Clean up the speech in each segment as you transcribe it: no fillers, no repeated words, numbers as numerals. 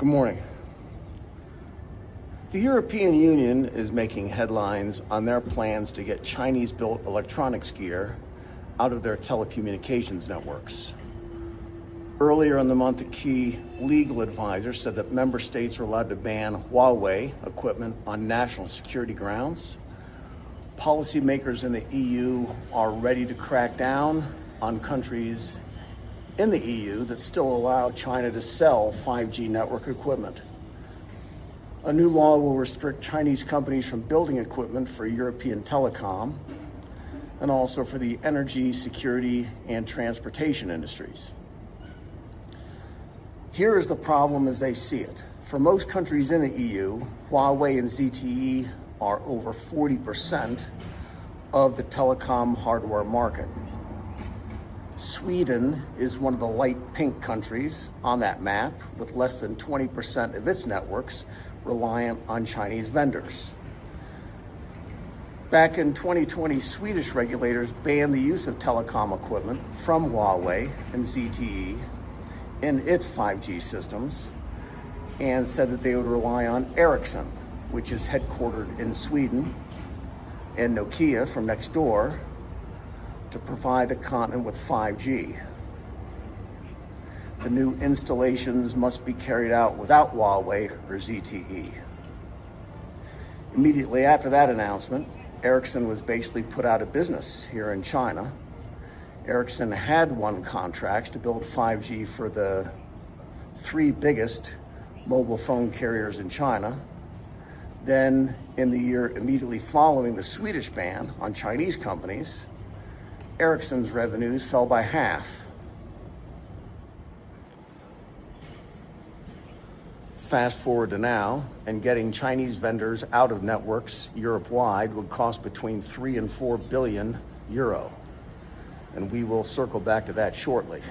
Good morning. The European Union is making headlines on their plans to get Chinese-built electronics gear out of their telecommunications networks. Earlier in the month, a key legal advisor said that member states are allowed to ban Huawei equipment on national security grounds. Policymakers in the EU are ready to crack down on countries in the EU that still allow China to sell 5G network equipment. A new law will restrict Chinese companies from building equipment for European telecom and also for the energy, security, and transportation industries. Here is the problem as they see it. For most countries in the EU, Huawei and ZTE are over 40% of the telecom hardware market. Sweden is one of the light pink countries on that map, with less than 20% of its networks reliant on Chinese vendors. Back in 2020, Swedish regulators banned the use of telecom equipment from Huawei and ZTE in its 5G systems and said that they would rely on Ericsson, which is headquartered in Sweden, and Nokia from next door to provide the continent with 5G. The new installations must be carried out without Huawei or ZTE. Immediately after that announcement, Ericsson was basically put out of business here in China. Ericsson had won contracts to build 5G for the three biggest mobile phone carriers in China. Then, in the year immediately following the Swedish ban on Chinese companies, Ericsson's revenues fell by half. Fast forward to now, and getting Chinese vendors out of networks Europe-wide would cost between 3 and 4 billion euro. And we will circle back to that shortly.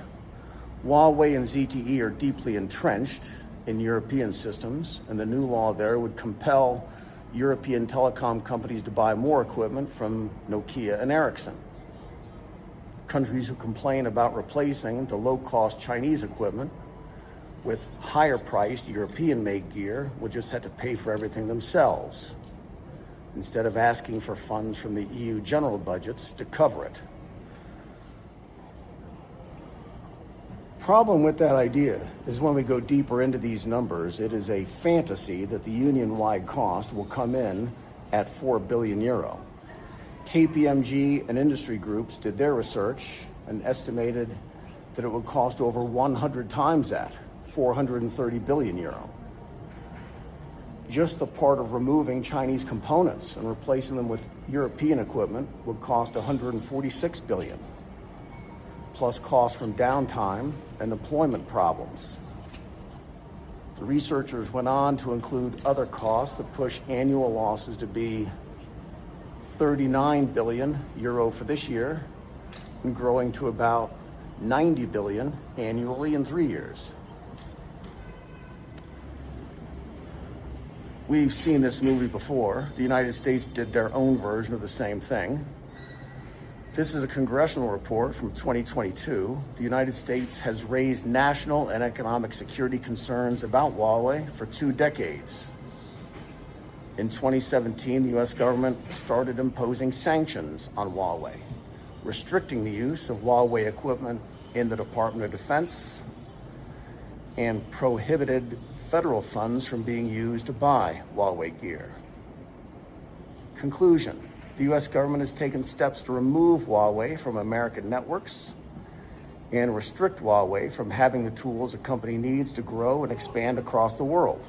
Huawei and ZTE are deeply entrenched in European systems, and the new law there would compel European telecom companies to buy more equipment from Nokia and Ericsson. Countries who complain about replacing the low-cost Chinese equipment with higher-priced European-made gear will just have to pay for everything themselves, instead of asking for funds from the EU general budgets to cover it. Problem with that idea is when we go deeper into these numbers, it is a fantasy that the union-wide cost will come in at 4 billion euro. KPMG and industry groups did their research and estimated that it would cost over 100 times that, 430 billion euro. Just the part of removing Chinese components and replacing them with European equipment would cost 146 billion, plus costs from downtime and employment problems. The researchers went on to include other costs that push annual losses to be 39 billion euro for this year and growing to about 90 billion annually in 3 years. We've seen this movie before. The United States did their own version of the same thing. This is a congressional report from 2022. The United States has raised national and economic security concerns about Huawei for 2 decades. In 2017, the U.S. government started imposing sanctions on Huawei, restricting the use of Huawei equipment in the Department of Defense, and prohibited federal funds from being used to buy Huawei gear. Conclusion: the U.S. government has taken steps to remove Huawei from American networks and restrict Huawei from having the tools a company needs to grow and expand across the world.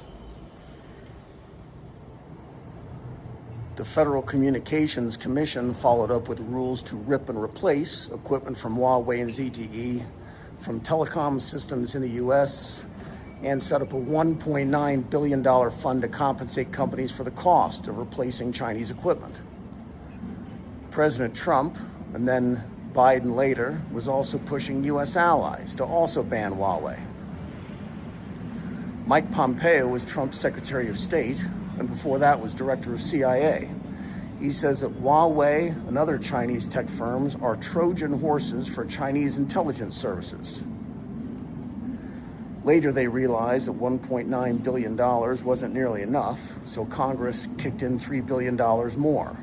The Federal Communications Commission followed up with rules to rip and replace equipment from Huawei and ZTE from telecom systems in the U.S. and set up a $1.9 billion fund to compensate companies for the cost of replacing Chinese equipment. President Trump, and then Biden later, was also pushing U.S. allies to also ban Huawei. Mike Pompeo was Trump's Secretary of State, and before that was Director of CIA. He says that Huawei and other Chinese tech firms are Trojan horses for Chinese intelligence services. Later, they realized that $1.9 billion wasn't nearly enough, so Congress kicked in $3 billion more.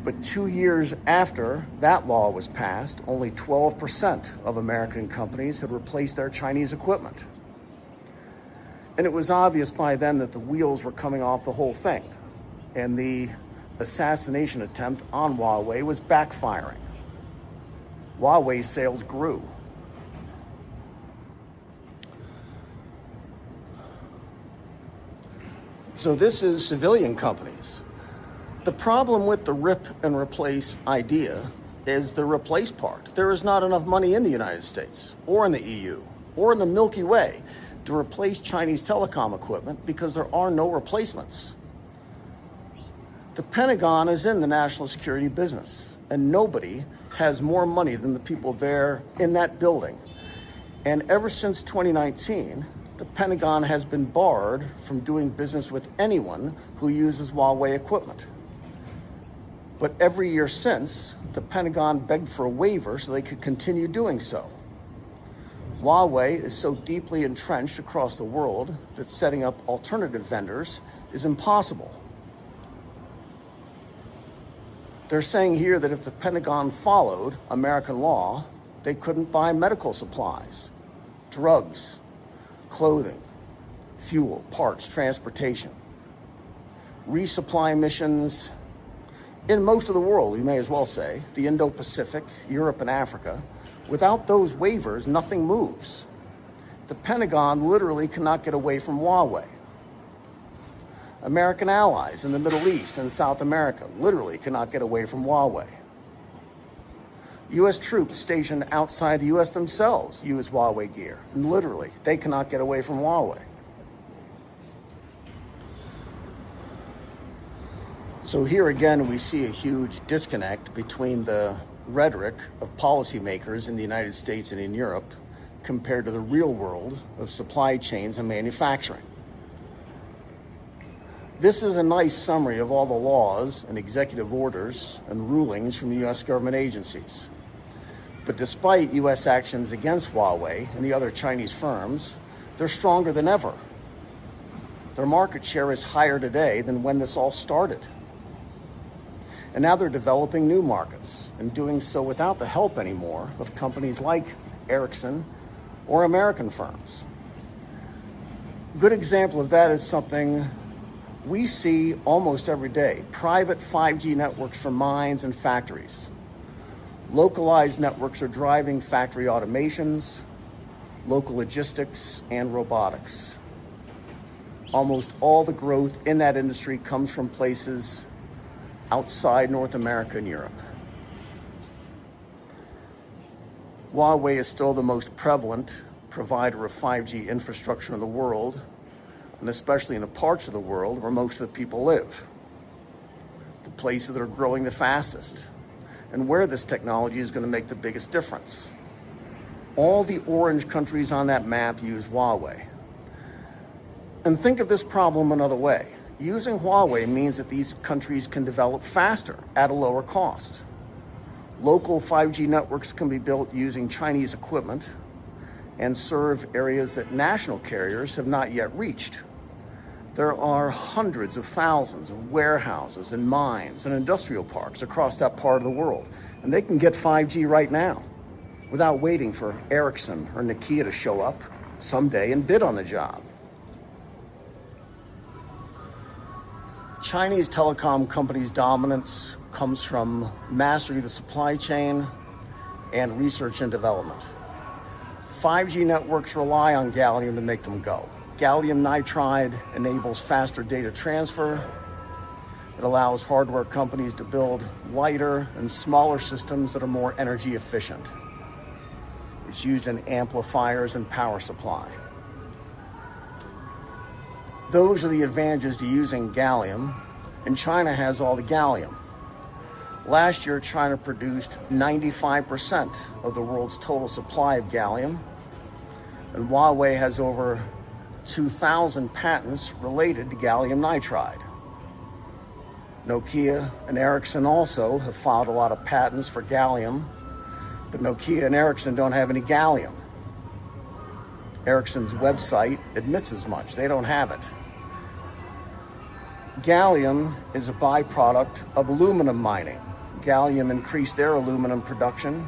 But 2 years after that law was passed, only 12% of American companies had replaced their Chinese equipment. And it was obvious by then that the wheels were coming off the whole thing, and the assassination attempt on Huawei was backfiring. Huawei sales grew. So this is civilian companies. The problem with the rip and replace idea is the replace part. There is not enough money in the United States or in the EU or in the Milky Way to replace Chinese telecom equipment because there are no replacements. The Pentagon is in the national security business, and nobody has more money than the people there in that building. And ever since 2019, the Pentagon has been barred from doing business with anyone who uses Huawei equipment. But every year since, the Pentagon begged for a waiver so they could continue doing so. Huawei is so deeply entrenched across the world that setting up alternative vendors is impossible. They're saying here that if the Pentagon followed American law, they couldn't buy medical supplies, drugs, clothing, fuel, parts, transportation, resupply missions in most of the world, you may as well say, the Indo-Pacific, Europe, and Africa. Without those waivers, nothing moves. The Pentagon literally cannot get away from Huawei. American allies in the Middle East and South America literally cannot get away from Huawei. U.S. troops stationed outside the U.S. themselves use Huawei gear, and literally, they cannot get away from Huawei. So here again, we see a huge disconnect between the rhetoric of policymakers in the United States and in Europe compared to the real world of supply chains and manufacturing. This is a nice summary of all the laws and executive orders and rulings from the U.S. government agencies. But despite U.S. actions against Huawei and the other Chinese firms, they're stronger than ever. Their market share is higher today than when this all started. And now they're developing new markets and doing so without the help anymore of companies like Ericsson or American firms. A good example of that is something we see almost every day: private 5G networks for mines and factories. Localized networks are driving factory automations, local logistics, and robotics. Almost all the growth in that industry comes from places outside North America and Europe. Huawei is still the most prevalent provider of 5G infrastructure in the world, and especially in the parts of the world where most of the people live, the places that are growing the fastest, and where this technology is going to make the biggest difference. All the orange countries on that map use Huawei. And think of this problem another way. Using Huawei means that these countries can develop faster at a lower cost. Local 5G networks can be built using Chinese equipment and serve areas that national carriers have not yet reached. There are hundreds of thousands of warehouses and mines and industrial parks across that part of the world, and they can get 5G right now without waiting for Ericsson or Nokia to show up someday and bid on the job. Chinese telecom companies' dominance comes from mastery of the supply chain and research and development. 5G networks rely on gallium to make them go. Gallium nitride enables faster data transfer. It allows hardware companies to build lighter and smaller systems that are more energy efficient. It's used in amplifiers and power supply. Those are the advantages to using gallium, and China has all the gallium. Last year, China produced 95% of the world's total supply of gallium, and Huawei has over 2,000 patents related to gallium nitride. Nokia and Ericsson also have filed a lot of patents for gallium, but Nokia and Ericsson don't have any gallium. Ericsson's website admits as much. They don't have it. Gallium is a byproduct of aluminum mining. Gallium increased their aluminum production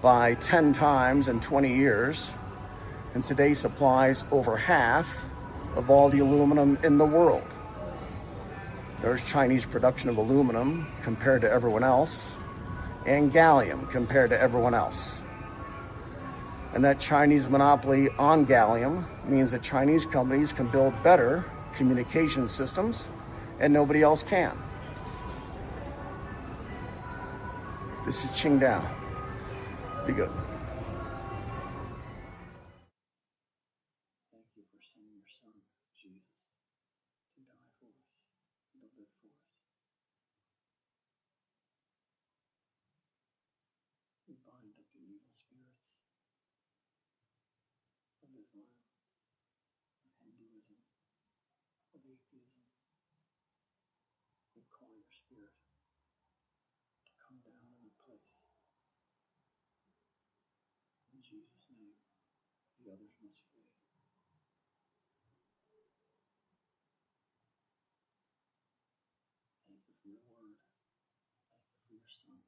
by 10 times in 20 years, and today supplies over half of all the aluminum in the world. There's Chinese production of aluminum compared to everyone else, and gallium compared to everyone else. And that Chinese monopoly on gallium means that Chinese companies can build better communication systems and nobody else can. This is Qingdao. Be good. Thank you for sending your son, Jesus, to die for us and to live for us. We bind up the evil spirits of Islam, of Hinduism, of atheism. We call your spirit to come down in the place. In Jesus' name, the others must flee. Thank you for your word. Thank you for your son.